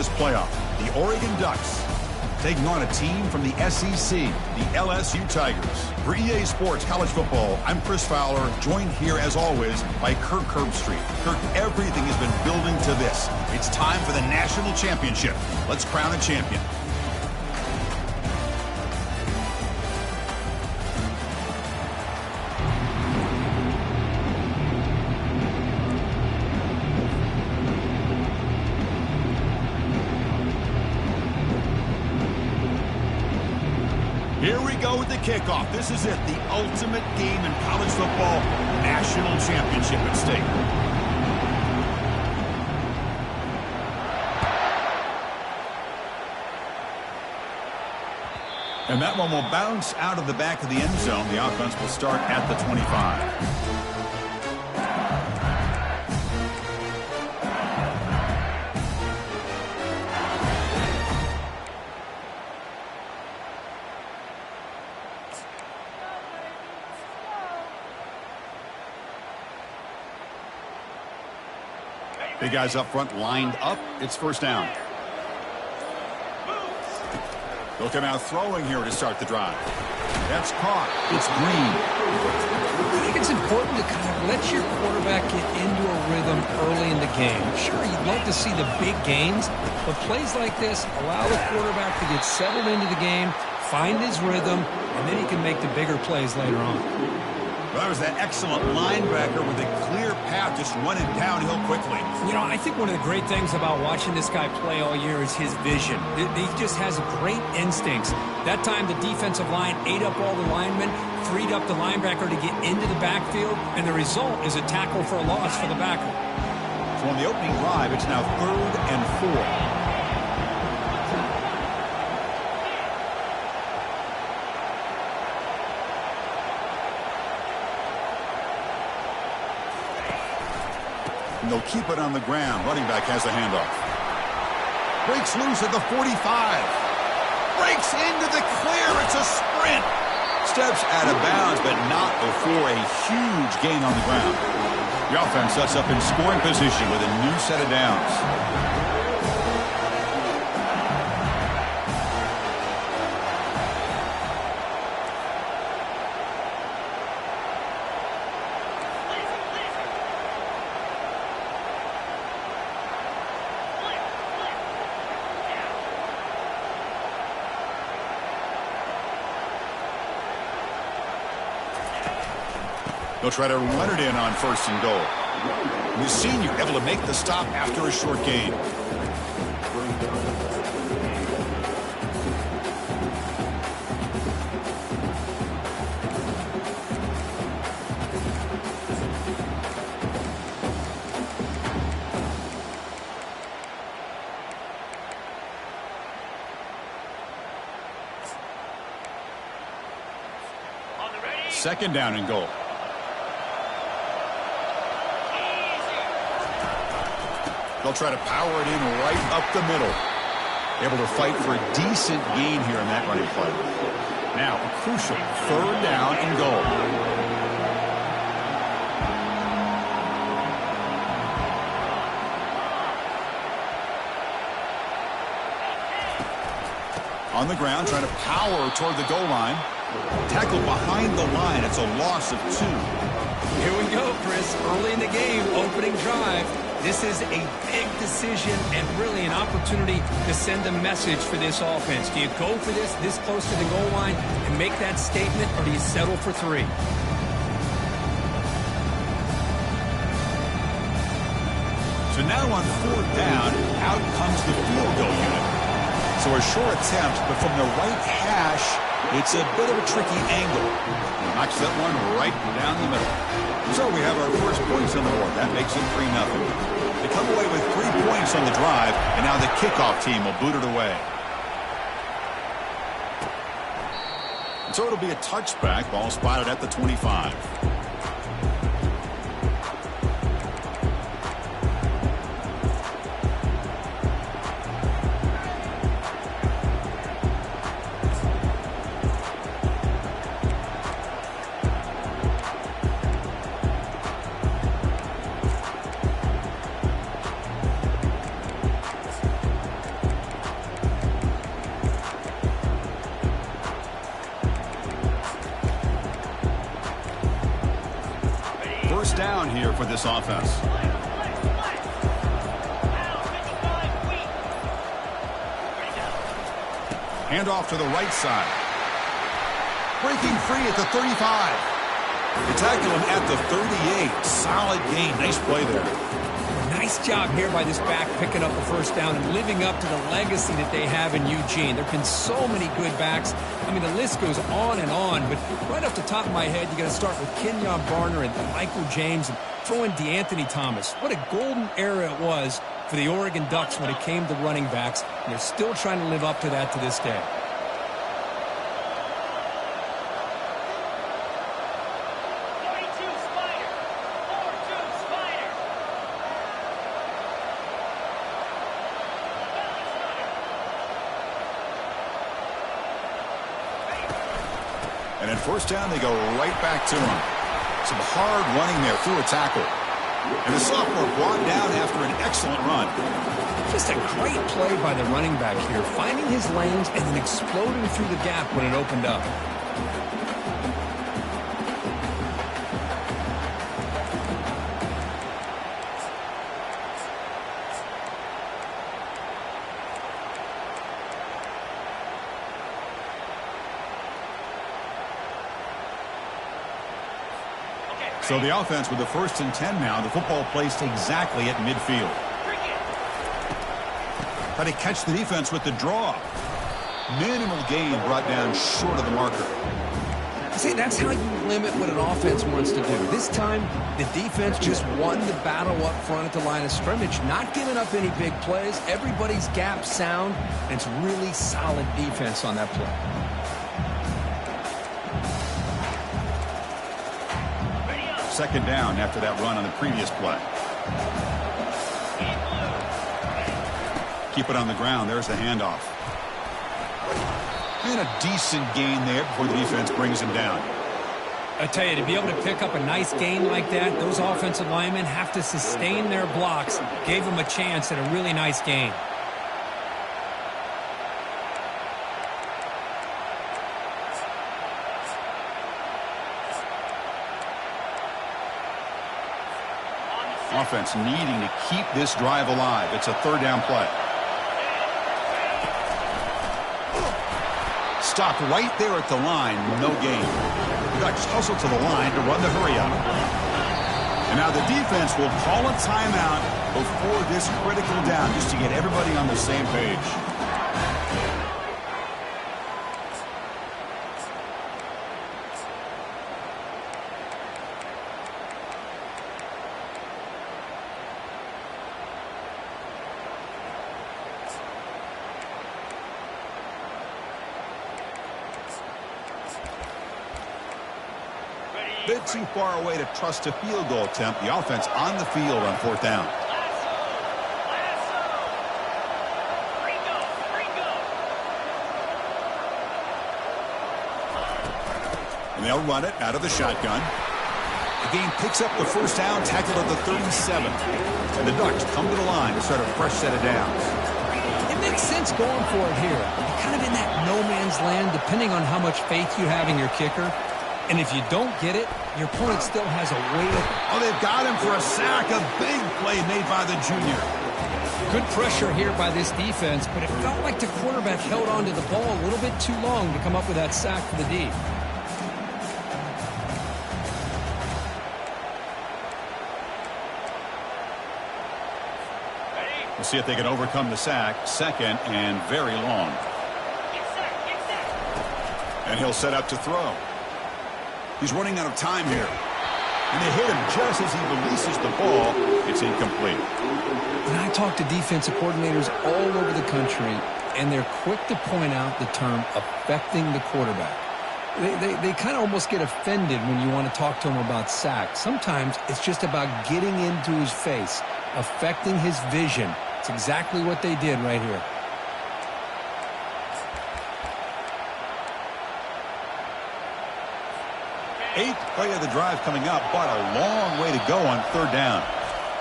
this playoff. The Oregon Ducks taking on a team from the SEC, the LSU Tigers. For EA Sports College Football, I'm Chris Fowler, joined here as always by Kirk Herbstreit. Kirk, everything has been building to this. It's time for the national championship. Let's crown a champion. Here we go with the kickoff. This is it, the ultimate game in college football, national championship at stake. And that one will bounce out of the back of the end zone. The offense will start at the 25. Big guys up front lined up. It's first down. They'll come out throwing here to start the drive. That's caught. It's Green. I think it's important to kind of let your quarterback get into a rhythm early in the game. Sure, you'd love to see the big gains, but plays like this allow the quarterback to get settled into the game, find his rhythm, and then he can make the bigger plays later on. Well, that was that excellent linebacker with a clear path, just running downhill quickly. You know, I think one of the great things about watching this guy play all year is his vision. He just has great instincts. That time, the defensive line ate up all the linemen, freed up the linebacker to get into the backfield, and the result is a tackle for a loss for the backer. So on the opening drive, it's now 3rd and 4. And they'll keep it on the ground. Running back has a handoff. Breaks loose at the 45. Breaks into the clear. It's a sprint. Steps out of bounds, but not before a huge gain on the ground. The offense sets up in scoring position with a new set of downs. They'll try to run it in on 1st and goal. The senior able to make the stop after a short gain. Second down and goal. They'll try to power it in right up the middle. Able to fight for a decent gain here in that running play. Now, a crucial 3rd down and goal. On the ground, trying to power toward the goal line. Tackled behind the line. It's a loss of 2. Here we go, Chris. Early in the game, opening drive. This is a big decision and really an opportunity to send a message for this offense. Do you go for this close to the goal line and make that statement, or do you settle for 3? So now on 4th down, out comes the field goal unit. So a short attempt, but from the right hash, it's a bit of a tricky angle. Knocks that one right down the middle. So we have our first points on the board. That makes it 3-0. They come away with 3 points on the drive, and now the kickoff team will boot it away. And so it'll be a touchback. Ball spotted at the 25. here for this offense. Hand off to the right side. Breaking free at the 35. They tackle him at the 38. Solid gain. Nice play there. Nice job here by this back picking up the first down and living up to the legacy that they have in Eugene. There have been so many good backs. I mean, the list goes on and on, but right off the top of my head, you got to start with Kenyon Barner and Michael James and throw in DeAnthony Thomas. What a golden era it was for the Oregon Ducks when it came to running backs, and they're still trying to live up to that to this day. And at first down, they go right back to him. Some hard running there through a tackle. And the sophomore brought down after an excellent run. Just a great play by the running back here, finding his lanes and then exploding through the gap when it opened up. So the offense with the 1st and 10 now. The football placed exactly at midfield. Try to catch the defense with the draw. Minimal gain brought down short of the marker. See, that's how you limit what an offense wants to do. This time, the defense just won the battle up front at the line of scrimmage, not giving up any big plays. Everybody's gap sound, and it's really solid defense on that play. Second down after that run on the previous play. Keep it on the ground. There's the handoff. And a decent gain there before the defense brings him down. I tell you, to be able to pick up a nice gain like that, those offensive linemen have to sustain their blocks. Gave them a chance at a really nice gain. Offense needing to keep this drive alive. It's a 3rd down play. Stopped right there at the line. No gain. The Ducks hustle to the line to run the hurry up. And now the defense will call a timeout before this critical down just to get everybody on the same page. Bit too far away to trust a field goal attempt. The offense on the field on 4th down. And they'll run it out of the shotgun. The game picks up the 1st down, tackled at the 37. And the Ducks come to the line to start a fresh set of downs. It makes sense going for it here. You're kind of in that no man's land, depending on how much faith you have in your kicker. And if you don't get it, your opponent still has a way to... Oh, they've got him for a sack. A big play made by the junior. Good pressure here by this defense, but it felt like the quarterback held on to the ball a little bit too long to come up with that sack for the D. We'll see if they can overcome the sack. 2nd and very long. And he'll set up to throw. He's running out of time here. And they hit him just as he releases the ball. It's incomplete. And I talk to defensive coordinators all over the country, and they're quick to point out the term affecting the quarterback. They kind of almost get offended when you want to talk to them about sacks. Sometimes it's just about getting into his face, affecting his vision. It's exactly what they did right here. Eighth play of the drive coming up, but a long way to go on 3rd down.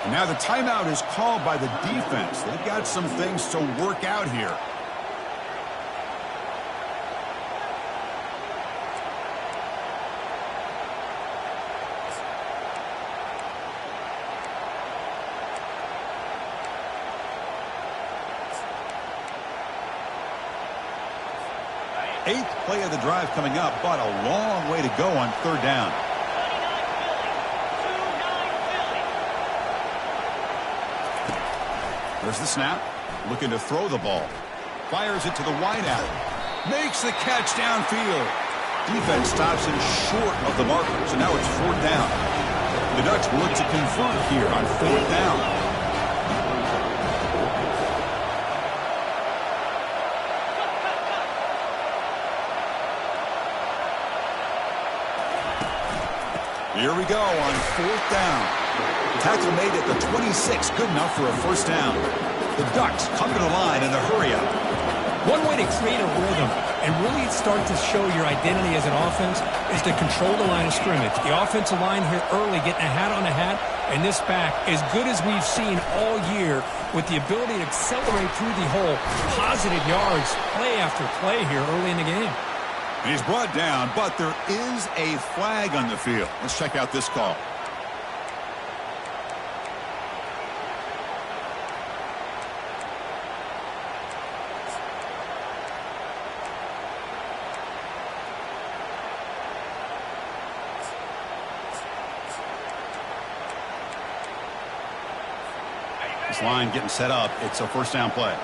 And now the timeout is called by the defense. They've got some things to work out here. Eighth play of the drive coming up, but a long way to go on third down. There's the snap. Looking to throw the ball. Fires it to the wideout. Makes the catch downfield. Defense stops him short of the marker, so now it's fourth down. The Ducks will look to convert here on fourth down. Here we go on fourth down. Tackle made at the 26, good enough for a first down. The Ducks come to the line in a hurry-up. One way to create a rhythm and really start to show your identity as an offense is to control the line of scrimmage. The offensive line here early getting a hat on a hat, and this back, as good as we've seen all year, with the ability to accelerate through the hole, positive yards, play after play here early in the game. And he's brought down, but there is a flag on the field. Let's check out this call. This line getting set up. It's a first down play.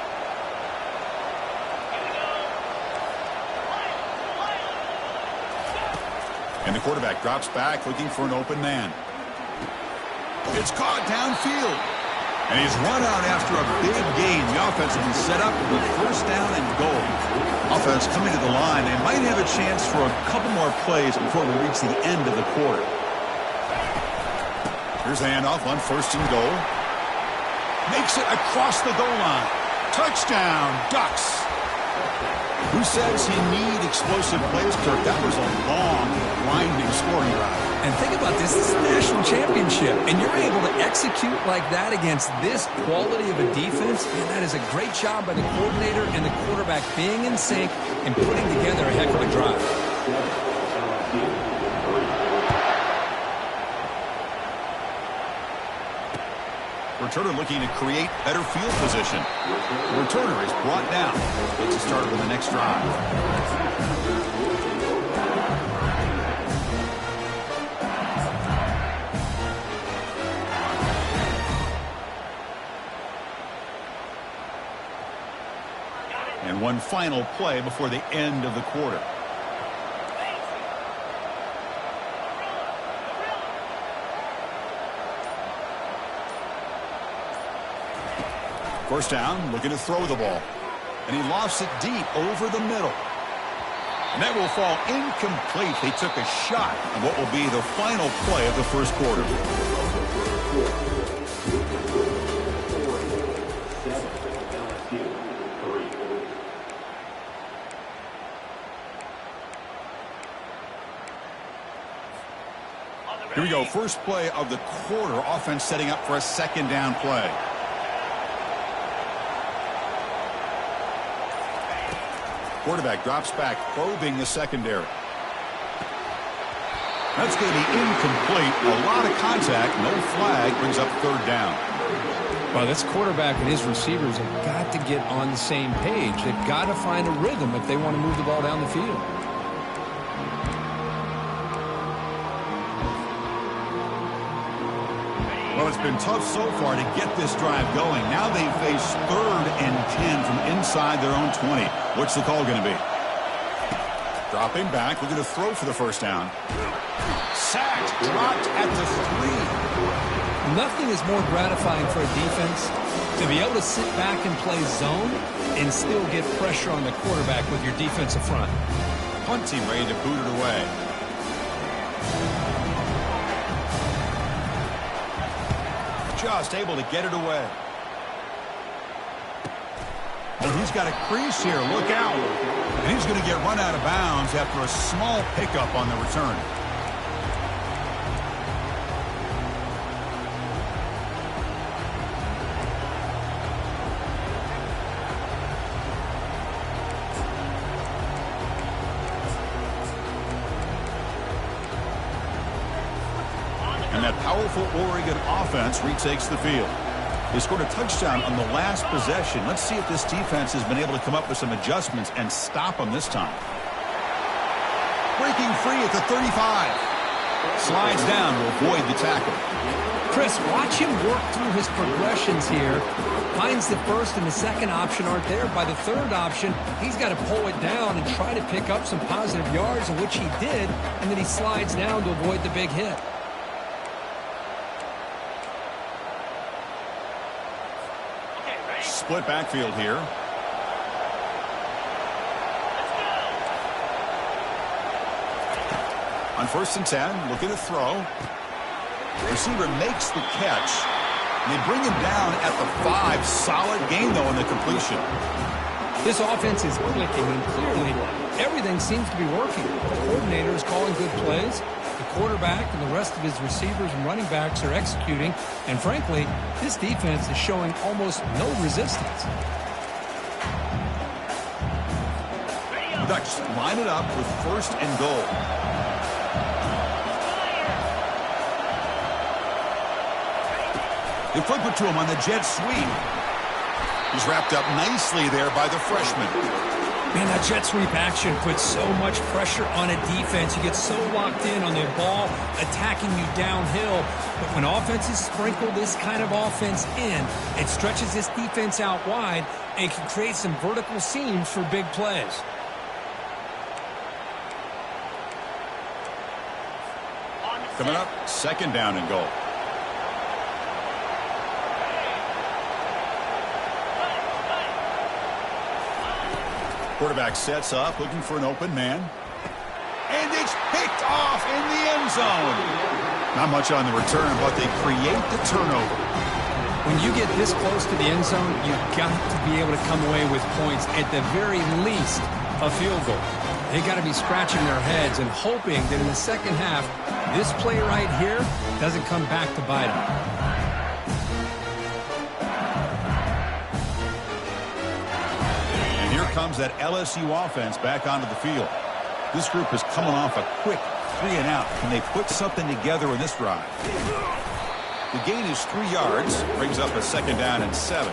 And the quarterback drops back looking for an open man. It's caught downfield. And he's run out after a big gain. The offense will be set up with first down and goal. Offense coming to the line. They might have a chance for a couple more plays before we reach the end of the quarter. Here's the handoff on first and goal. Makes it across the goal line. Touchdown, Ducks. Who says he need explosive plays, Kirk? That was a long, winding scoring drive. And think about this. This is a national championship, and you're able to execute like that against this quality of a defense. And that is a great job by the coordinator and the quarterback being in sync and putting together a heck of a drive. Returner looking to create better field position. The returner is brought down. Gets us started with the next drive. And one final play before the end of the quarter. First down, looking to throw the ball. And he lofts it deep over the middle. And that will fall incomplete. They took a shot on what will be the final play of the first quarter. Here we go, first play of the quarter. Offense setting up for a second down play. Quarterback drops back, probing the secondary. That's going to be incomplete. A lot of contact, no flag, brings up third down. Well, this quarterback and his receivers have got to get on the same page. They've got to find a rhythm if they want to move the ball down the field. Well, it's been tough so far to get this drive going. Now they face 3rd and 10 from inside their own 20. What's the call going to be? Dropping back, looking to throw for the first down. Sacked, dropped at the 3. Nothing is more gratifying for a defense to be able to sit back and play zone and still get pressure on the quarterback with your defensive front. Punt team ready to boot it away. Just able to get it away. Oh, he's got a crease here. Look out. And he's going to get run out of bounds after a small pickup on the return. And that powerful Oregon offense retakes the field. They scored a touchdown on the last possession. Let's see if this defense has been able to come up with some adjustments and stop them this time. breaking free at the 35. Slides down to avoid the tackle. Chris, watch him work through his progressions here. Finds the first and the second option aren't there. By the third option, he's got to pull it down and try to pick up some positive yards, in which he did, and then he slides down to avoid the big hit. Split backfield here. On 1st and 10, looking to throw. Receiver makes the catch. They bring him down at the 5. Solid gain, though, in the completion. This offense is clicking, and clearly everything seems to be working. The coordinator is calling good plays. The quarterback and the rest of his receivers and running backs are executing. And frankly, this defense is showing almost no resistance. The Ducks line it up with 1st and goal. They flip it to him on the jet sweep. He's wrapped up nicely there by the freshman. Man, that jet sweep action puts so much pressure on a defense. You get so locked in on their ball attacking you downhill. But when offenses sprinkle this kind of offense in, it stretches this defense out wide and can create some vertical seams for big plays. Coming up, 2nd down and goal. Quarterback sets up, looking for an open man. And it's picked off in the end zone. Not much on the return, but they create the turnover. When you get this close to the end zone, you've got to be able to come away with points, at the very least, a field goal. They got to be scratching their heads and hoping that in the second half, this play right here doesn't come back to bite them. Comes that LSU offense back onto the field. This group is coming off a quick 3-and-out. Can they put something together in this drive? The gain is 3 yards, brings up a 2nd down and 7.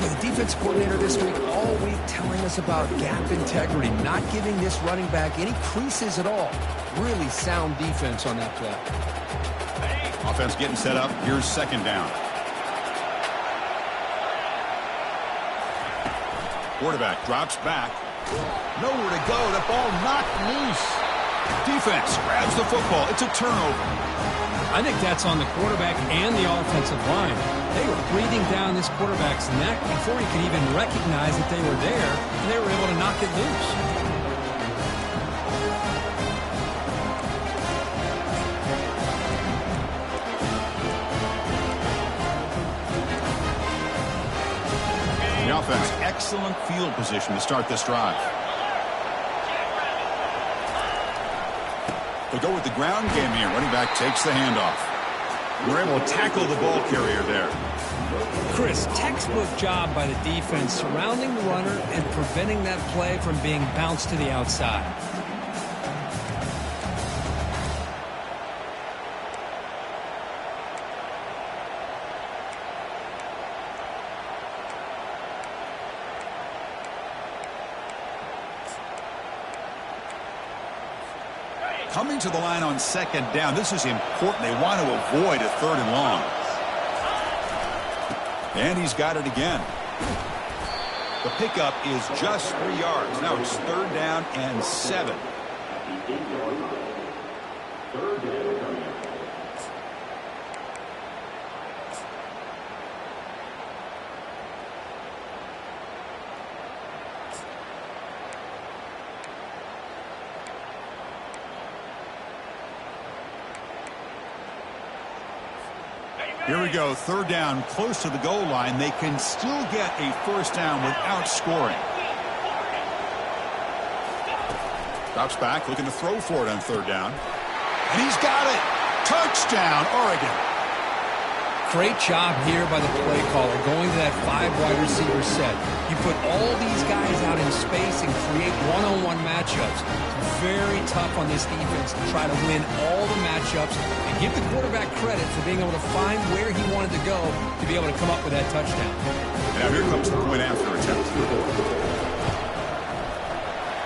The defense coordinator this week all week telling us about gap integrity, not giving this running back any creases at all. Really sound defense on that play. Offense getting set up. Here's 2nd down. Quarterback drops back. Nowhere to go. The ball knocked loose. Defense grabs the football. It's a turnover. I think that's on the quarterback and the offensive line. They were breathing down this quarterback's neck before he could even recognize that they were there, and they were able to knock it loose. The offense, excellent field position to start this drive. They go with the ground game here. Running back takes the handoff. We're able to tackle the ball carrier there. Chris, textbook job by the defense surrounding the runner and preventing that play from being bounced to the outside. Coming to the line on 2nd down. This is important. They want to avoid a 3rd and long. And he's got it again. The pickup is just 3 yards. Now it's 3rd down and 7. Here we go, 3rd down, close to the goal line. They can still get a 1st down without scoring. Drops back, looking to throw for it on 3rd down. And he's got it. Touchdown, Oregon. Great job here by the play caller, going to that 5 wide receiver set. You put all these guys out in space and create one-on-one matchups. It's very tough on this defense to try to win all the matchups and give the quarterback credit for being able to find where he wanted to go to be able to come up with that touchdown. Now here comes the point after attempt.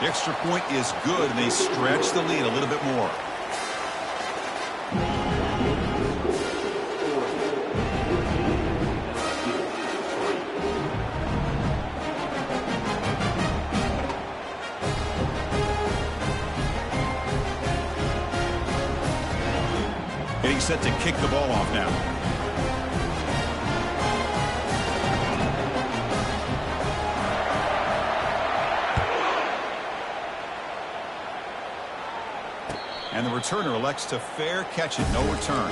Extra point is good, and they stretch the lead a little bit more. Getting set to kick the ball off now. And the returner elects to fair catch it, no return.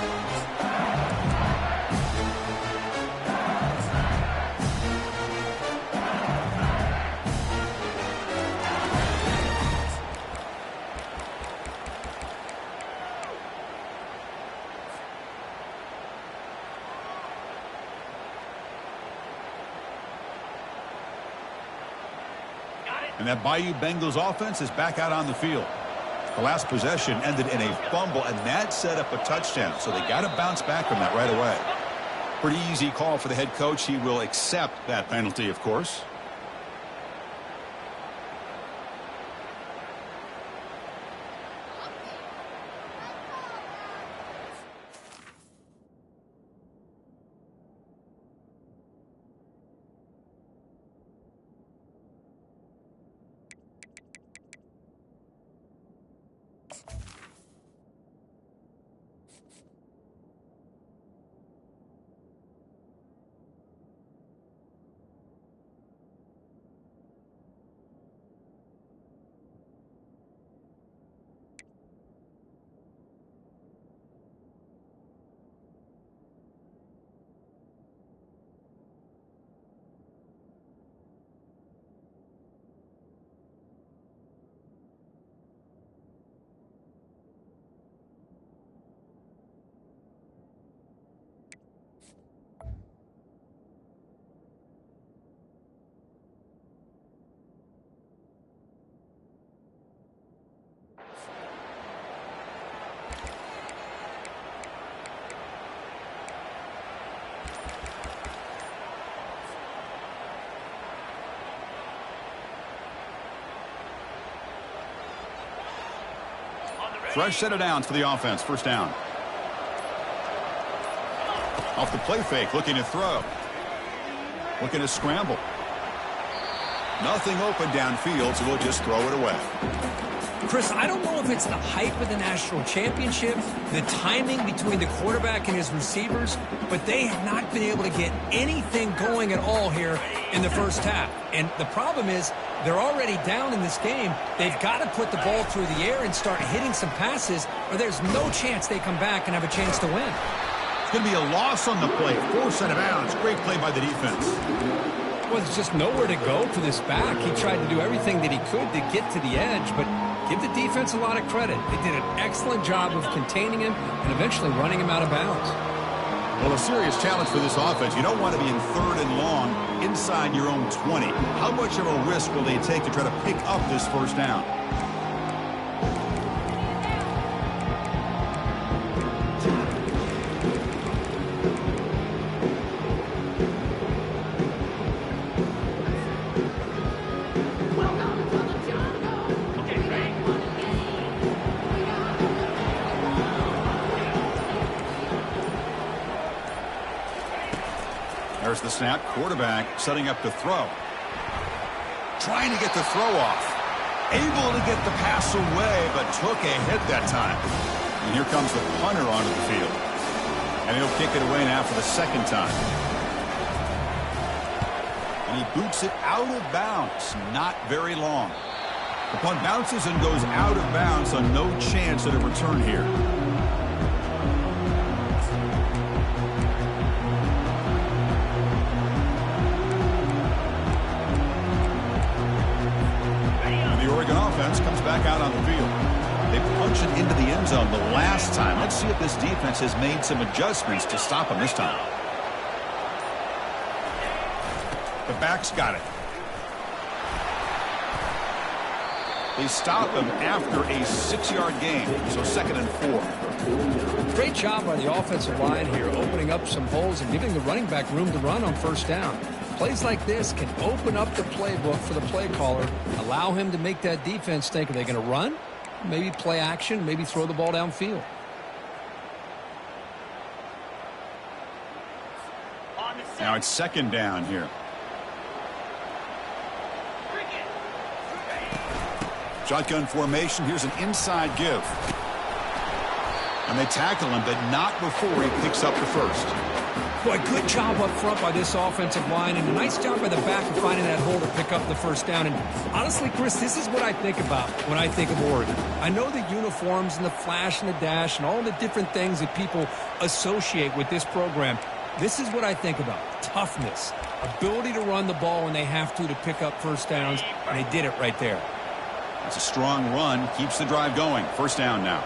And that Bayou Bengals offense is back out on the field. The last possession ended in a fumble, and that set up a touchdown. So they got to bounce back from that right away. Pretty easy call for the head coach. He will accept that penalty, of course. Fresh set of downs for the offense. First down. Off the play fake, looking to throw. Looking to scramble. Nothing open downfield, so we'll just throw it away. Chris, I don't know if it's the hype of the national championship, the timing between the quarterback and his receivers, but they have not been able to get anything going at all here in the first half. And the problem is they're already down in this game. They've got to put the ball through the air and start hitting some passes, or there's no chance they come back and have a chance to win. It's going to be a loss on the play. Forced out of bounds. Great play by the defense. Well, there's just nowhere to go for this back. He tried to do everything that he could to get to the edge, but give the defense a lot of credit. They did an excellent job of containing him and eventually running him out of bounds. Well, a serious challenge for this offense. You don't want to be in 3rd and long inside your own 20. How much of a risk will they take to try to pick up this first down? There's the snap. Quarterback setting up to throw. Trying to get the throw off. Able to get the pass away, but took a hit that time. And here comes the punter onto the field. And he'll kick it away now for the second time. And he boots it out of bounds. Not very long. The punt bounces and goes out of bounds, so no chance at a return here. Comes back out on the field. They punch it into the end zone the last time. Let's see if this defense has made some adjustments to stop him this time. The back's got it. They stop him after a 6-yard gain, so 2nd and 4. Great job by the offensive line here, opening up some holes and giving the running back room to run on first down. Plays like this can open up the playbook for the play caller, allow him to make that defense think, are they going to run? Maybe play action, maybe throw the ball downfield. Now it's second down here. Shotgun formation. Here's an inside give. And they tackle him, but not before he picks up the first. Boy, good job up front by this offensive line, and a nice job by the back of finding that hole to pick up the first down. And honestly, Chris, this is what I think about when I think of Oregon. I know the uniforms and the flash and the dash and all the different things that people associate with this program. This is what I think about. Toughness, ability to run the ball when they have to pick up first downs, and they did it right there. It's a strong run, keeps the drive going. First down now.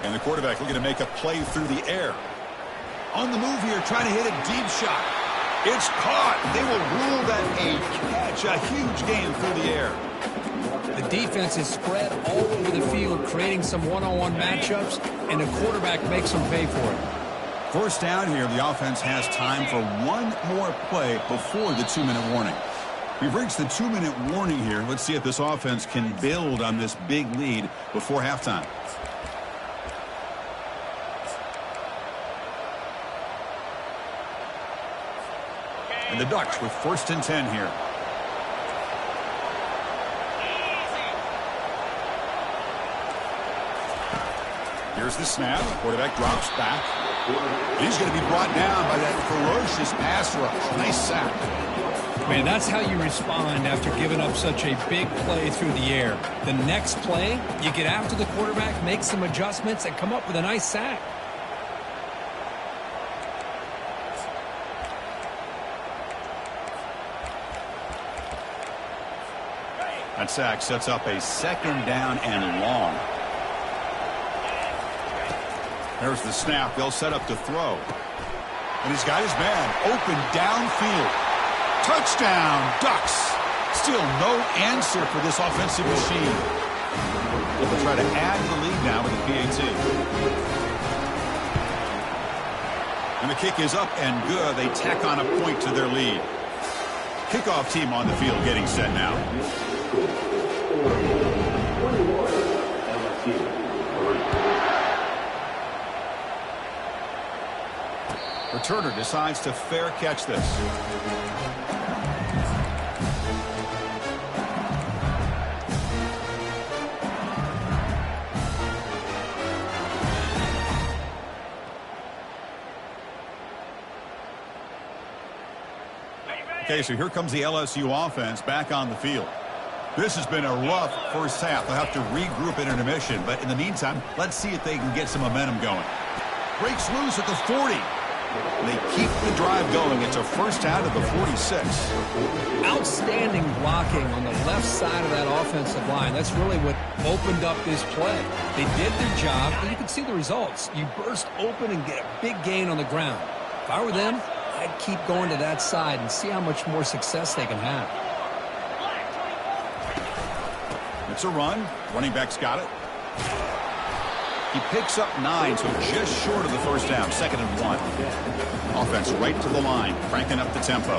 And the quarterback looking to make a play through the air. On the move here, trying to hit a deep shot. It's caught. They will rule that a catch. A huge gain through the air. The defense is spread all over the field, creating some one-on-one matchups, and the quarterback makes them pay for it. First down here, the offense has time for one more play before the 2-minute warning. We've reached the 2-minute warning here. Let's see if this offense can build on this big lead before halftime. And the Ducks with 1st and 10 here. Here's the snap. Quarterback drops back. He's going to be brought down by that ferocious pass rush. Nice sack. Man, that's how you respond after giving up such a big play through the air. The next play, you get after the quarterback, make some adjustments, and come up with a nice sack. That sack sets up a 2nd down and long. There's the snap. They'll set up to throw. And he's got his man open downfield. Touchdown, Ducks. Still no answer for this offensive machine. They'll try to add to the lead now with the PAT. And the kick is up and good. They tack on a point to their lead. Kickoff team on the field getting set now. Returner decides to fair catch this. Okay, so here comes the LSU offense back on the field. This has been a rough first half. They'll have to regroup in intermission, but in the meantime, let's see if they can get some momentum going. Breaks loose at the 40. They keep the drive going. It's a first down at the 46. Outstanding blocking on the left side of that offensive line. That's really what opened up this play. They did their job, and you can see the results. You burst open and get a big gain on the ground. If I were them, I'd keep going to that side and see how much more success they can have. It's a run. Running back's got it. He picks up 9, so just short of the first down. 2nd and 1. Offense right to the line, cranking up the tempo.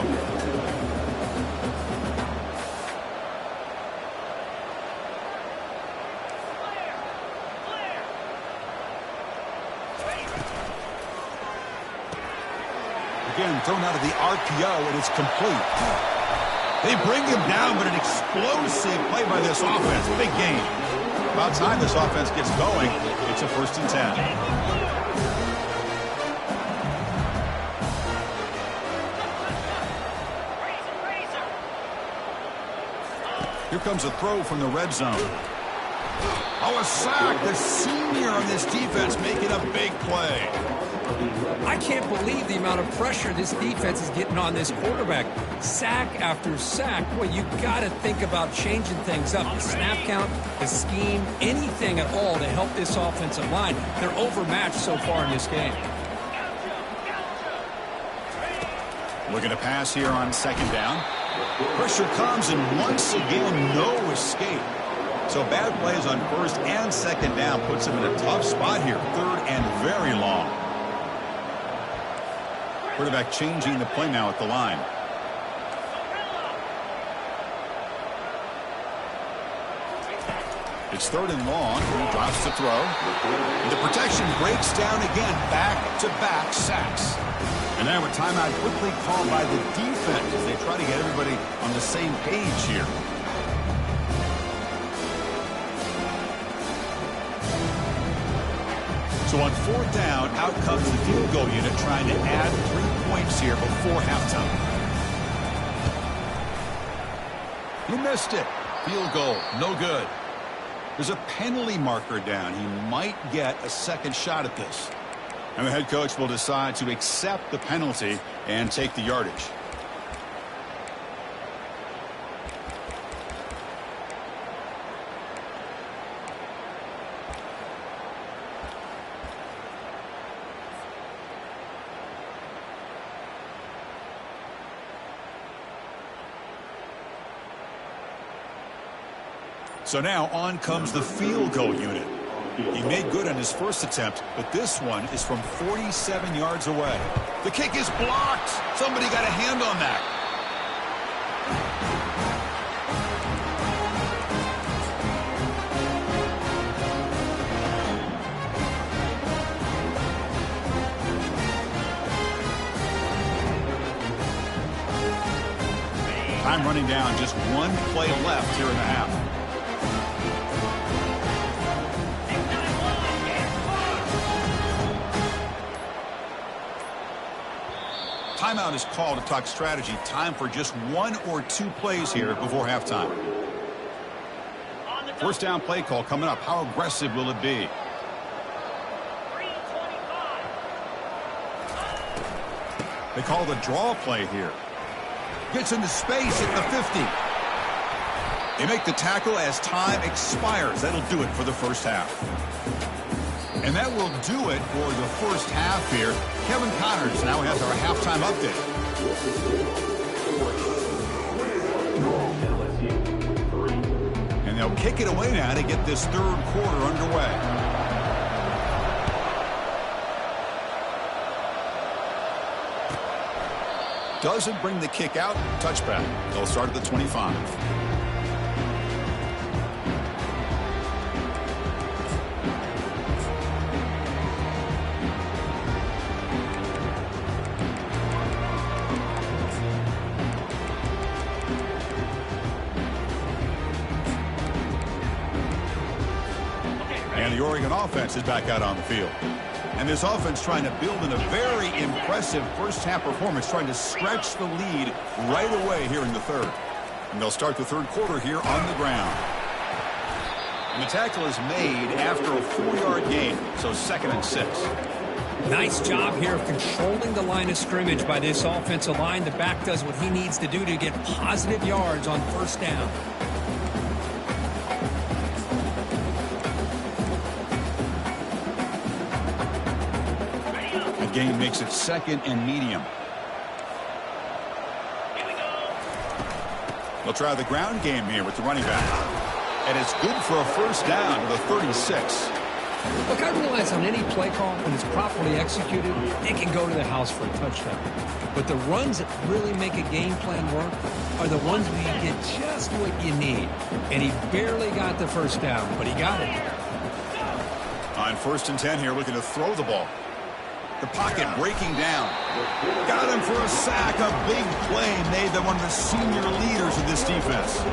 Again, thrown out of the RPO, and it's complete. They bring him down, but an explosive play by this offense. Big game. About time this offense gets going. It's a 1st and 10. Here comes a throw from the red zone. Oh, a sack. The senior on this defense making a big play. I can't believe the amount of pressure this defense is getting on this quarterback. Sack after sack. Boy, you got to think about changing things up. The snap count, the scheme, anything at all to help this offensive line. They're overmatched so far in this game. Looking to pass here on 2nd down. Pressure comes, and once again, no escape. So bad plays on first and second down puts him in a tough spot here. Third and very long. Quarterback changing the play now at the line. It's third and long. He drops to throw. The protection breaks down again. Back-to-back sacks. And now a timeout quickly called by the defense as they try to get everybody on the same page here. So on fourth down, out comes the field goal unit trying to add 3 points here before halftime. He missed it. Field goal, no good. There's a penalty marker down. He might get a second shot at this. And the head coach will decide to accept the penalty and take the yardage. So now on comes the field goal unit. He made good on his first attempt, but this one is from 47 yards away. The kick is blocked. Somebody got a hand on that. Time running down, just one play left here in the half. Timeout is called to talk strategy. Time for just 1 or 2 plays here before halftime. First down play call coming up. How aggressive will it be? They call the draw play here. Gets into space at the 50. They make the tackle as time expires. That'll do it for the first half. And that will do it for the first half here. Kevin Connors now has our halftime update. And they'll kick it away now to get this third quarter underway. Doesn't bring the kick out. Touchback. They'll start at the 25. The Oregon offense is back out on the field. And this offense trying to build in a very impressive first-half performance, trying to stretch the lead right away here in the third. And they'll start the third quarter here on the ground. And the tackle is made after a 4-yard gain, so 2nd and 6. Nice job here of controlling the line of scrimmage by this offensive line. The back does what he needs to do to get positive yards on first down. Game makes it 2nd and medium. They'll try the ground game here with the running back. And it's good for a first down to the 36. Look, I realize on any play call, when it's properly executed, it can go to the house for a touchdown. But the runs that really make a game plan work are the ones where you get just what you need. And he barely got the first down, but he got it. On 1st and 10 here, looking to throw the ball. The pocket breaking down. Got him for a sack. A big play made by one of the senior leaders of this defense.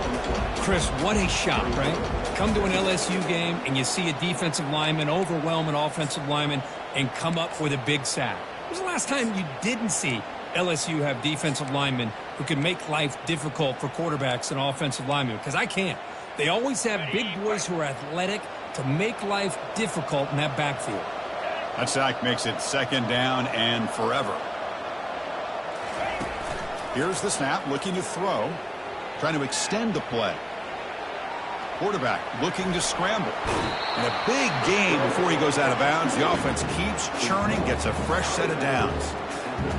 Chris, what a shot, right? Come to an LSU game and you see a defensive lineman overwhelm an offensive lineman and come up with a big sack. When was the last time you didn't see LSU have defensive linemen who can make life difficult for quarterbacks and offensive linemen? Because I can't. They always have big boys who are athletic to make life difficult in that backfield. That sack makes it 2nd down and forever. Here's the snap, looking to throw, trying to extend the play. Quarterback looking to scramble. And a big gain before he goes out of bounds. The offense keeps churning, gets a fresh set of downs.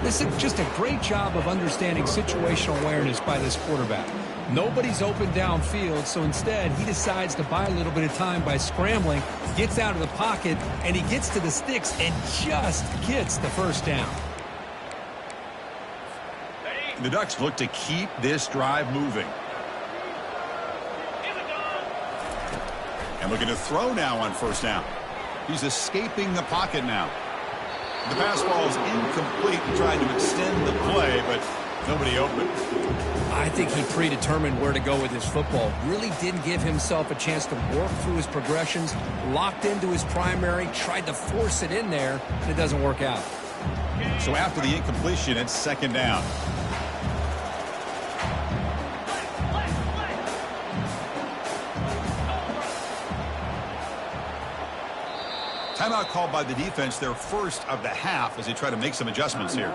This is just a great job of understanding situational awareness by this quarterback. Nobody's open downfield, so instead he decides to buy a little bit of time by scrambling, gets out of the pocket, and he gets to the sticks and just gets the first down. The Ducks look to keep this drive moving. And looking to throw now on first down. He's escaping the pocket now. The pass ball is incomplete. He tried to extend the play, but nobody open. I think he predetermined where to go with his football. Really didn't give himself a chance to work through his progressions. Locked into his primary, tried to force it in there, and it doesn't work out. So after the incompletion, it's second down. Timeout called by the defense, their first of the half, as they try to make some adjustments here.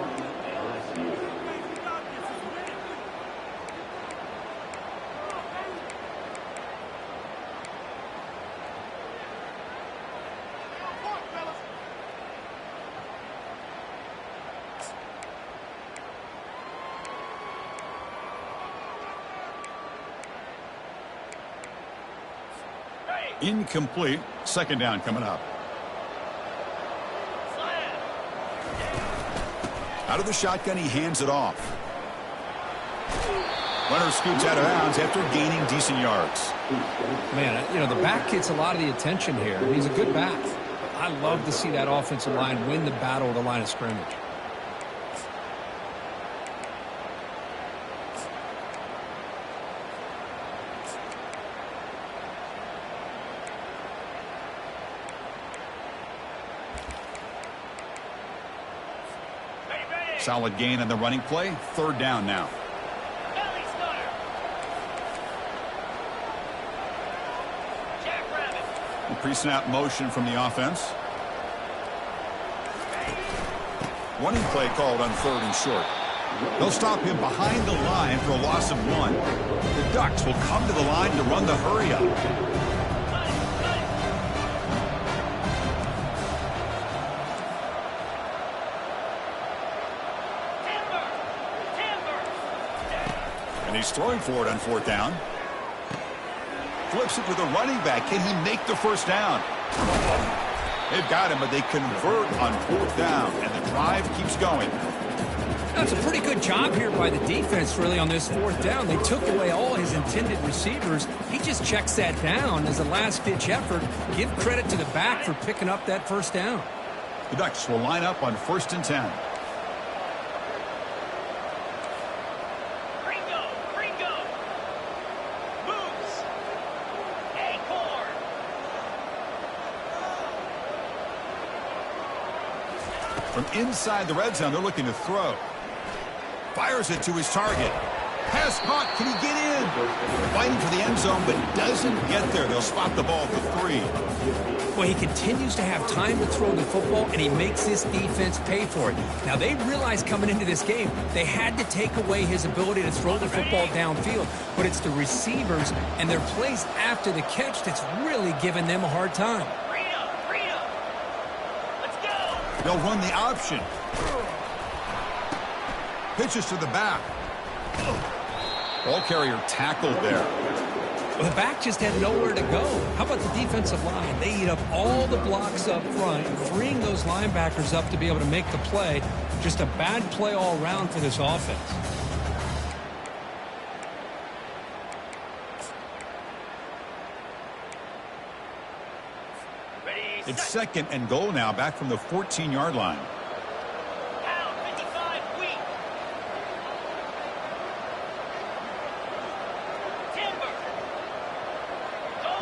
Incomplete. Second down coming up. Out of the shotgun, he hands it off. Runner scoots out of bounds after gaining decent yards. Man, you know, the back gets a lot of the attention here. He's a good back. I love to see that offensive line win the battle at the line of scrimmage. Solid gain on the running play. Third down now. Pre-snap motion from the offense. Running play called on third and short. They'll stop him behind the line for a loss of 1. The Ducks will come to the line to run the hurry up. And he's throwing for it on fourth down. Flips it to the running back. Can he make the first down? They've got him, but they convert on fourth down, and the drive keeps going. That's a pretty good job here by the defense, really, on this fourth down. They took away all his intended receivers. He just checks that down as a last-ditch effort. Give credit to the back for picking up that first down. The Ducks will line up on 1st and 10. From inside the red zone, they're looking to throw. Fires it to his target. Pass caught. Can he get in? Fighting for the end zone, but doesn't get there. They'll spot the ball for 3. Well, he continues to have time to throw the football, and he makes this defense pay for it. Now, they realized coming into this game they had to take away his ability to throw the football downfield, but it's the receivers and their plays after the catch that's really giving them a hard time. They'll run the option. Pitches to the back. Ball carrier tackled there. Well, the back just had nowhere to go. How about the defensive line? They eat up all the blocks up front, freeing those linebackers up to be able to make the play. Just a bad play all around for this offense. It's second and goal now, back from the 14-yard line.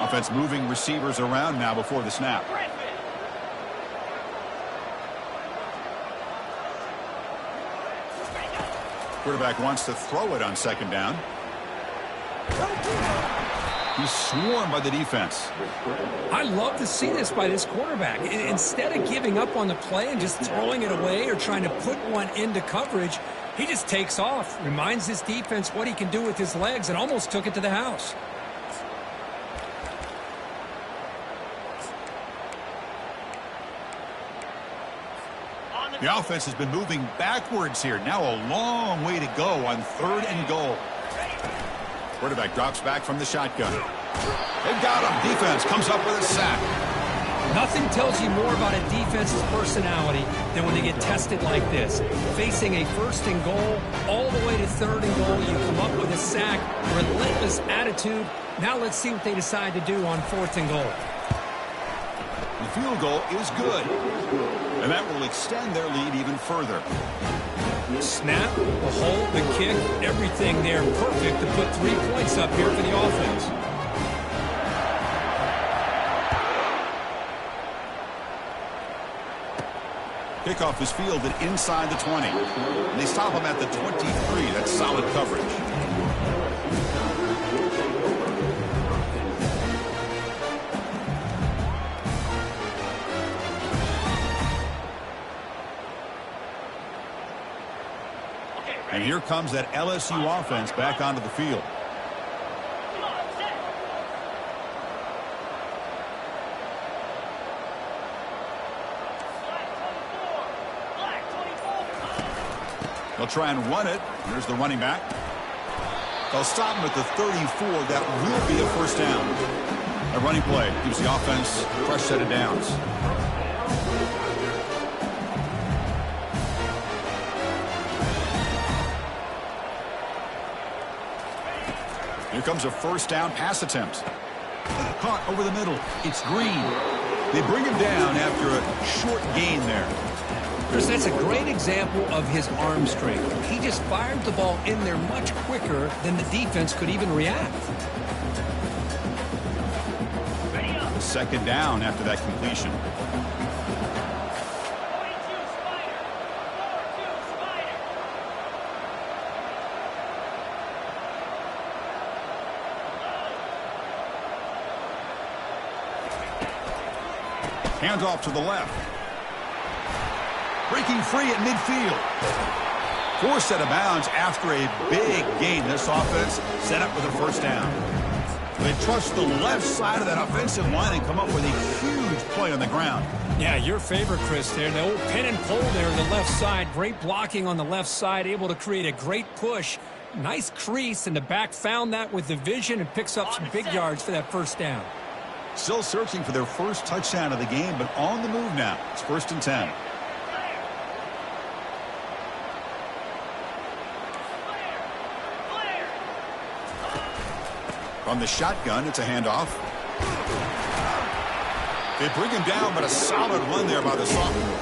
Offense moving receivers around now before the snap. Quarterback wants to throw it on second down. He's swarmed by the defense. I love to see this by this quarterback. Instead of giving up on the play and just throwing it away or trying to put one into coverage, he just takes off, reminds his defense what he can do with his legs, and almost took it to the house. The offense has been moving backwards here. Now a long way to go on 3rd and goal. Quarterback drops back from the shotgun. They've got him. Defense comes up with a sack. Nothing tells you more about a defense's personality than when they get tested like this. Facing a 1st and goal, all the way to 3rd and goal, you come up with a sack, relentless attitude. Now let's see what they decide to do on 4th and goal. The field goal is good, and that will extend their lead even further. Snap, the hold, the kick, everything there perfect to put 3 points up here for the offense. Kickoff is fielded inside the 20. And they stop him at the 23. That's solid coverage. And here comes that LSU offense back onto the field. They'll try and run it. Here's the running back. They'll stop him at the 34. That will be a 1st down. A running play gives the offense a fresh set of downs. Here comes a 1st down pass attempt. Caught over the middle. It's Green. They bring him down after a short gain there. Chris, that's a great example of his arm strength. He just fired the ball in there much quicker than the defense could even react. The 2nd down after that completion. Handoff to the left. Breaking free at midfield. Forced out of bounds after a big gain. This offense set up with a 1st down. They trust the left side of that offensive line and come up with a huge play on the ground. Yeah, your favorite, Chris, there. The old pin and pull there on the left side. Great blocking on the left side. Able to create a great push. Nice crease, and the back found that with the vision and picks up some big yards for that 1st down. Still searching for their 1st touchdown of the game, but on the move now. It's 1st and 10. From the shotgun, it's a handoff. They bring him down, but a solid run there by the sophomore.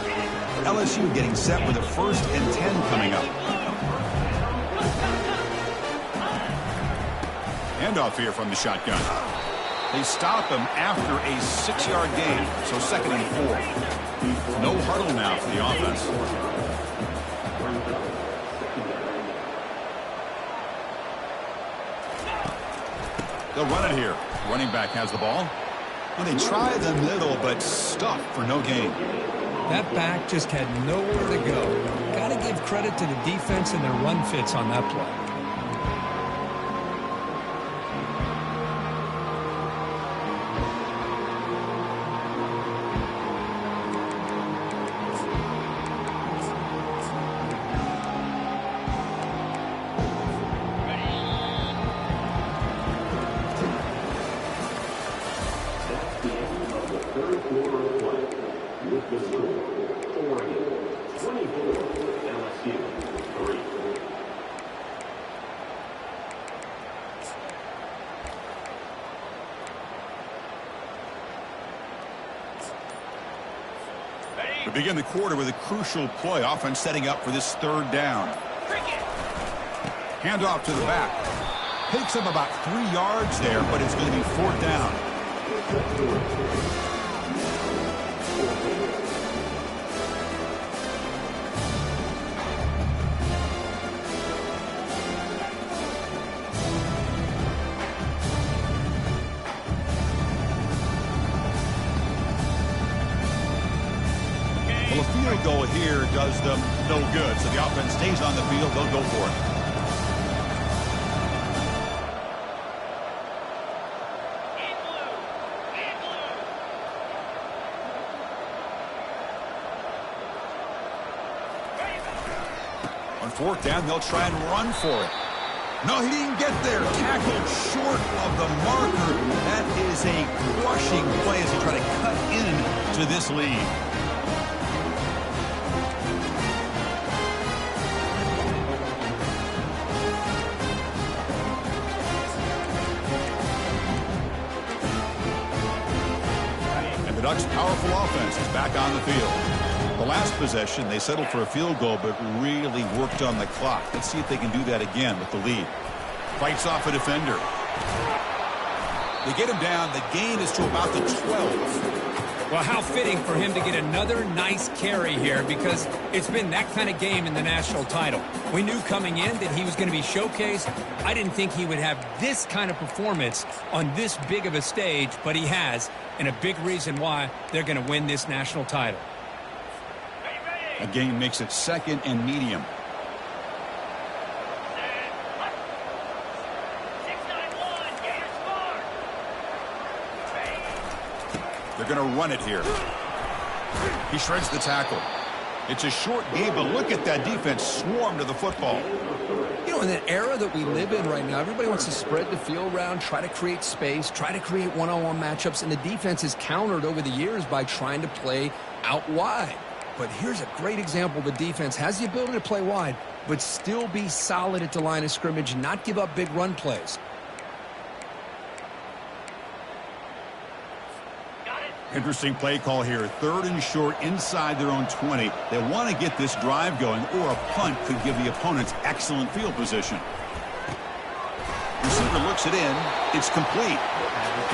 LSU getting set with a 1st and 10 coming up. Handoff here from the shotgun. They stop him after a 6-yard gain, so 2nd and 4. No huddle now for the offense. They'll run it here. Running back has the ball. And they try the middle, but stuffed for no gain. That back just had nowhere to go. Got to give credit to the defense and their run fits on that play. We begin the quarter with a crucial play. Offense setting up for this 3rd down. Handoff to the back. Picks up about 3 yards there, but it's going to be 4th down. Well, a field goal here does them no good. So the offense stays on the field. They'll go for it. On fourth down, they'll try and run for it. No, he didn't get there. Tackled short of the marker. That is a crushing play as he tried to cut in to this lead. And the Ducks' powerful offense is back on the field. The last possession, they settled for a field goal, but really worked on the clock. Let's see if they can do that again with the lead. Fights off a defender. They get him down. The gain is to about the 12. Well, how fitting for him to get another nice carry here, because it's been that kind of game in the national title. We knew coming in that he was going to be showcased. I didn't think he would have this kind of performance on this big of a stage, but he has, and a big reason why they're going to win this national title. A gain makes it second and medium. They're going to run it here. He shreds the tackle. It's a short game, but look at that defense swarm to the football. You know, in that era that we live in right now, everybody wants to spread the field around, try to create space, try to create one-on-one matchups, and the defense is countered over the years by trying to play out wide. But here's a great example. The defense has the ability to play wide, but still be solid at the line of scrimmage and not give up big run plays. Interesting play call here. Third and short inside their own 20. They want to get this drive going, or a punt could give the opponents excellent field position. Receiver looks it in. It's complete.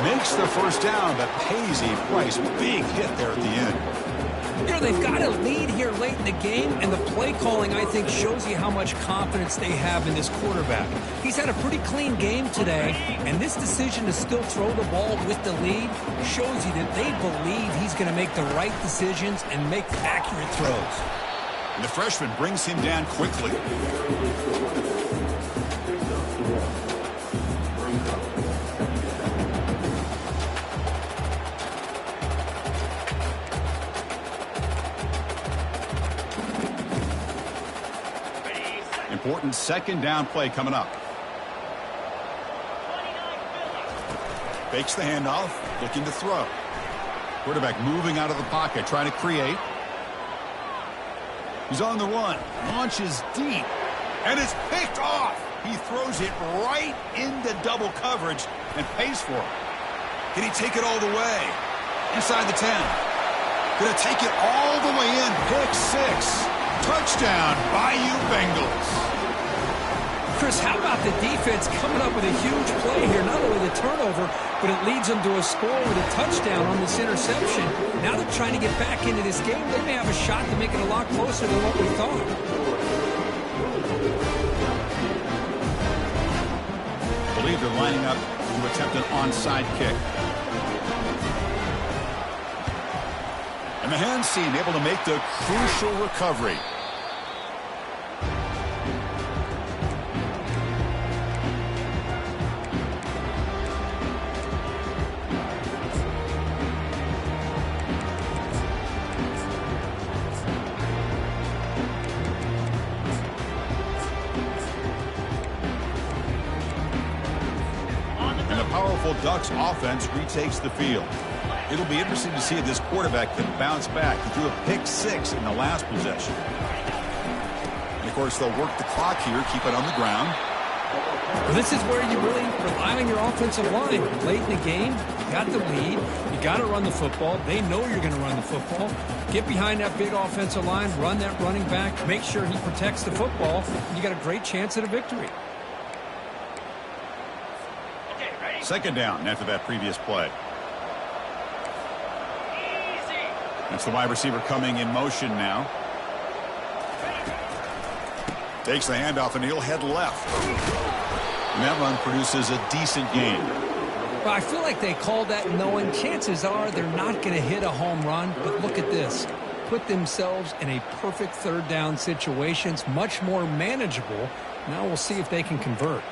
Makes the first down, but pays a price. Big hit there at the end. You know, they've got a lead here late in the game, and the play calling, I think, shows you how much confidence they have in this quarterback. He's had a pretty clean game today, and this decision to still throw the ball with the lead shows you that they believe he's going to make the right decisions and make accurate throws. And the freshman brings him down quickly. Important second down play coming up. Fakes the handoff, looking to throw. Quarterback moving out of the pocket, trying to create. He's on the run, launches deep, and it's picked off. He throws it right into double coverage and pays for it. Can he take it all the way? Inside the 10. Gonna take it all the way in. Pick six. Touchdown, Bayou Bengals. Chris, how about the defense coming up with a huge play here? Not only the turnover, but it leads them to a score with a touchdown on this interception. Now they're trying to get back into this game. They may have a shot to make it a lot closer than what we thought. I believe they're lining up to attempt an onside kick. And the hands team able to make the crucial recovery. Powerful Ducks offense retakes the field. It'll be interesting to see if this quarterback can bounce back. He threw a pick six in the last possession. And of course, they'll work the clock here, keep it on the ground. Well, this is where you really rely on your offensive line. Late in the game, you got the lead. You got to run the football. They know you're going to run the football. Get behind that big offensive line, run that running back, make sure he protects the football. You got a great chance at a victory. Second down after that previous play. That's the wide receiver coming in motion now. Takes the handoff and he'll head left. And that run produces a decent gain. Well, I feel like they called that knowing chances are they're not going to hit a home run. But look at this. Put themselves in a perfect third down situation. It's much more manageable. Now we'll see if they can convert.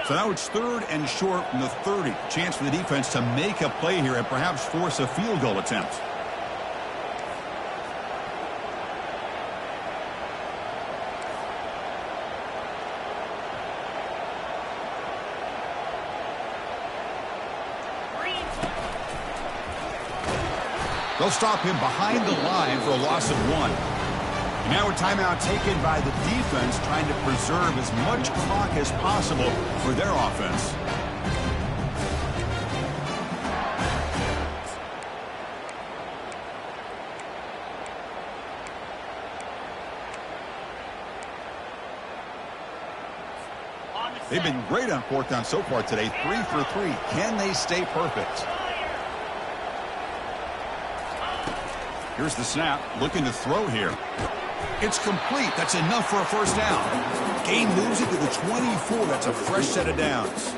So now it's third and short from the 30. Chance for the defense to make a play here and perhaps force a field goal attempt. They'll stop him behind the line for a loss of 1. And now a timeout taken by the defense, trying to preserve as much clock as possible for their offense. They've been great on 4th down so far today, 3 for 3. Can they stay perfect? Here's the snap, looking to throw here. It's complete. That's enough for a first down. Gain moves it to the 24. That's a fresh set of downs.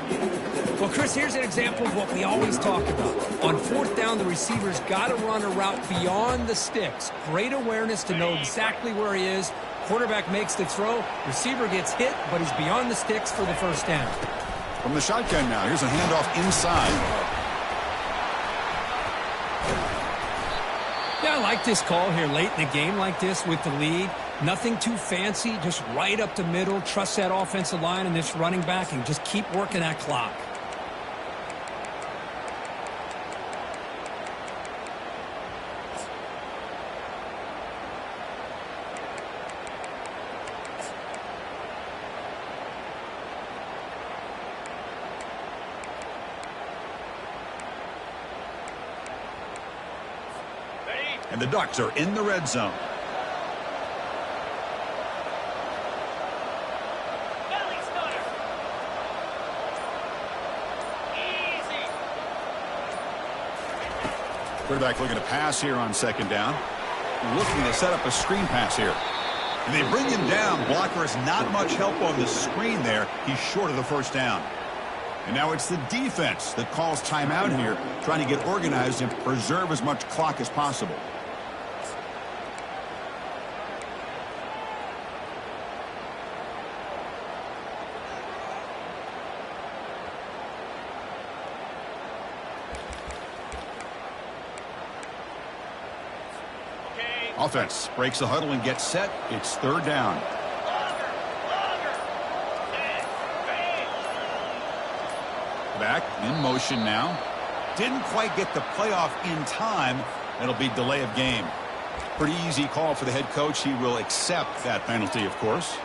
Well, Chris, here's an example of what we always talk about. On 4th down, the receiver's got to run a route beyond the sticks. Great awareness to know exactly where he is. Quarterback makes the throw. Receiver gets hit, but he's beyond the sticks for the first down. From the shotgun now, here's a handoff inside. Yeah, I like this call here late in the game like this with the lead. Nothing too fancy, just right up the middle. Trust that offensive line and this running back and just keep working that clock. And the Ducks are in the red zone. Quarterback looking to pass here on 2nd down. Looking to set up a screen pass here. And they bring him down. Blocker has not much help on the screen there. He's short of the first down. And now it's the defense that calls timeout here, trying to get organized and preserve as much clock as possible. Offense breaks the huddle and gets set. It's 3rd down. Back in motion now. Didn't quite get the playoff in time. It'll be delay of game. Pretty easy call for the head coach. He will accept that penalty, of course.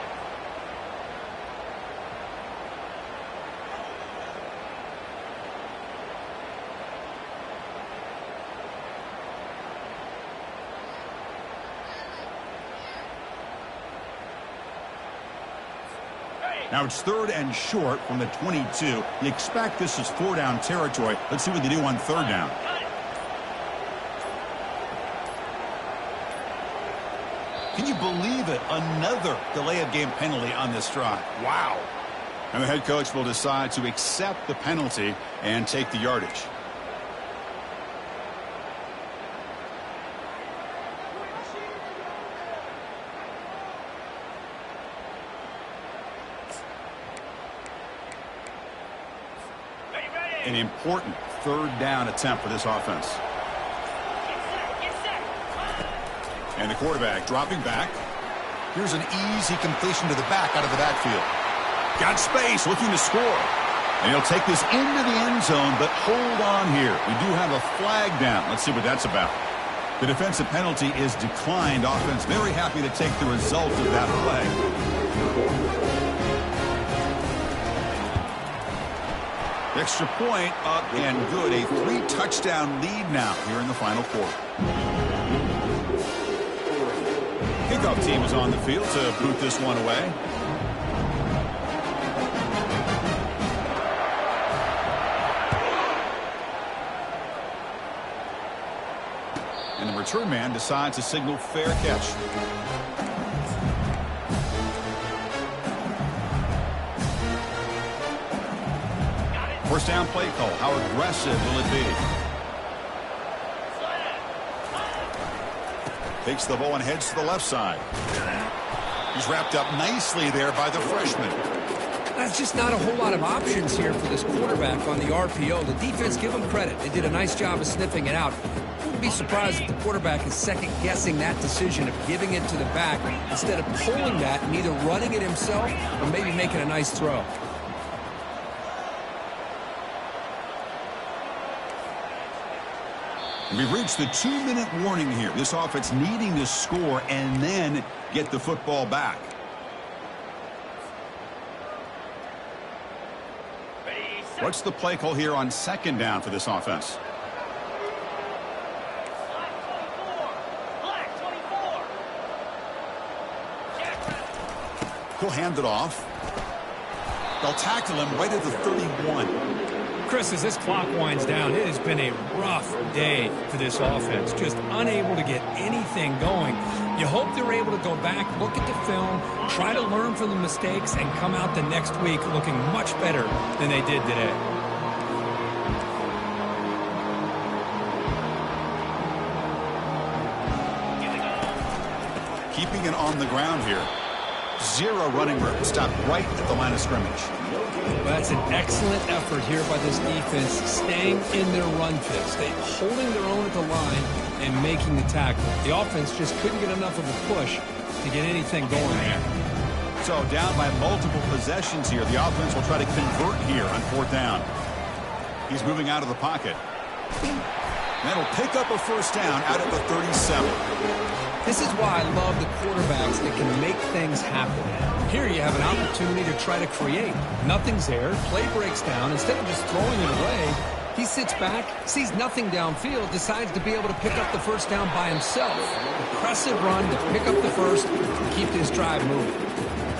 Now it's 3rd and short from the 22. You expect this is 4-down territory. Let's see what they do on 3rd down. Can you believe it? Another delay of game penalty on this drive. Wow. And the head coach will decide to accept the penalty and take the yardage. An important 3rd down attempt for this offense. And the quarterback dropping back. Here's an easy completion to the back out of the backfield. Got space, looking to score. And he'll take this into the end zone, but hold on here. We do have a flag down. Let's see what that's about. The defensive penalty is declined. Offense very happy to take the result of that play. Extra point up and good. A 3-touchdown lead now here in the final quarter. Kickoff team is on the field to boot this one away. And the return man decides to signal fair catch. First down play call. How aggressive will it be? Takes the ball and heads to the left side. He's wrapped up nicely there by the freshman. That's just not a whole lot of options here for this quarterback on the RPO. The defense, give them credit. They did a nice job of sniffing it out. Wouldn't be surprised if the quarterback is second-guessing that decision of giving it to the back instead of pulling that and either running it himself or maybe making a nice throw. We've reached the 2-minute warning here. This offense needing to score and then get the football back. What's the play call here on second down for this offense? He'll hand it off. They'll tackle him right at the 31. Chris, as this clock winds down, it has been a rough day for this offense. Just unable to get anything going. You hope they're able to go back, look at the film, try to learn from the mistakes, and come out the next week looking much better than they did today. Keeping it on the ground here. Zero running room. Stopped right at the line of scrimmage. Well, that's an excellent effort here by this defense, staying in their run fix. They holding their own at the line and making the tackle. The offense just couldn't get enough of a push to get anything going there. So down by multiple possessions here. The offense will try to convert here on fourth down. He's moving out of the pocket. That'll pick up a first down out at the 37. This is why I love the quarterbacks that can make things happen. Here you have an opportunity to try to create. Nothing's there. Play breaks down. Instead of just throwing it away, he sits back, sees nothing downfield, decides to be able to pick up the first down by himself. Impressive run to pick up the first and keep this drive moving.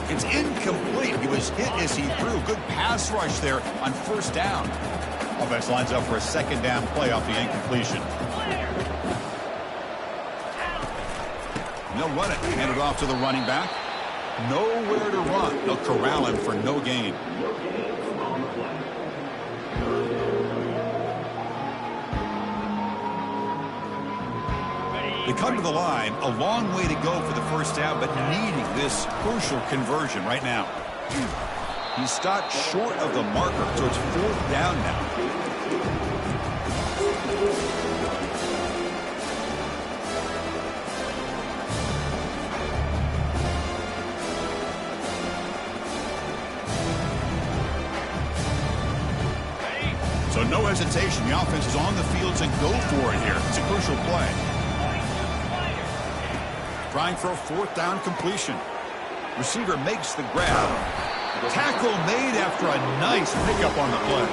It's incomplete. He was hit as he threw. Good pass rush there on first down. Offense lines up for a second down play off the incompletion. They'll run it. Hand it off to the running back. Nowhere to run. They'll corral him for no gain. They come to the line. A long way to go for the first down, but needing this crucial conversion right now. He stopped short of the marker, so it's fourth down now. So no hesitation. The offense is on the field to go for it here. It's a crucial play. Trying for a fourth down completion. Receiver makes the grab. Tackle made after a nice pickup on the play.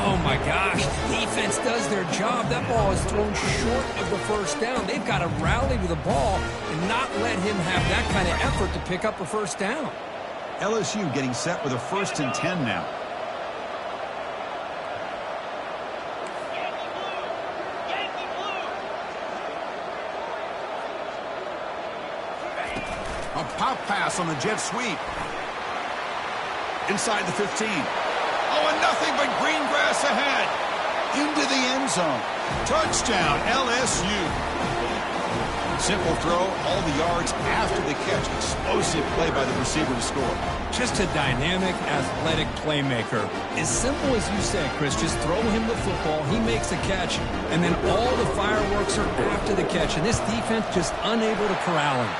Oh, my gosh. The defense does their job. That ball is thrown short of the first down. They've got to rally to the ball and not let him have that kind of effort to pick up a first down. LSU getting set with a 1st and 10 now. A pop pass on the jet sweep. Inside the 15. Oh, and nothing but green grass ahead. Into the end zone. Touchdown, LSU. Simple throw, all the yards after the catch. Explosive play by the receiver to score. Just a dynamic, athletic playmaker. As simple as you said, Chris, just throw him the football, he makes a catch, and then all the fireworks are after the catch. And this defense just unable to corral him.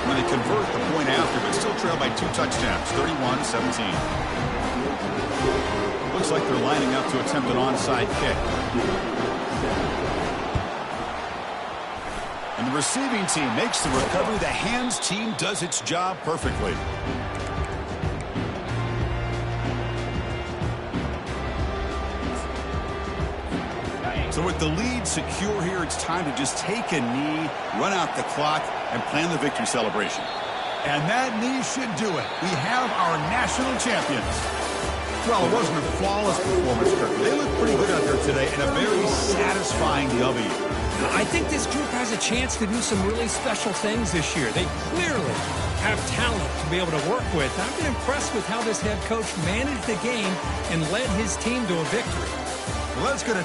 When they convert the point after, but still trail by 2 touchdowns, 31-17. Looks like they're lining up to attempt an onside kick. And the receiving team makes the recovery. The hands team does its job perfectly. So with the lead secure here, it's time to just take a knee, run out the clock, and plan the victory celebration. And that knee should do it. We have our national champions. Well, it wasn't a flawless performance, Kirk. They look pretty good out there today in a very satisfying W. I think this group has a chance to do some really special things this year. They clearly have talent to be able to work with. I've been impressed with how this head coach managed the game and led his team to a victory. Well, that's going to do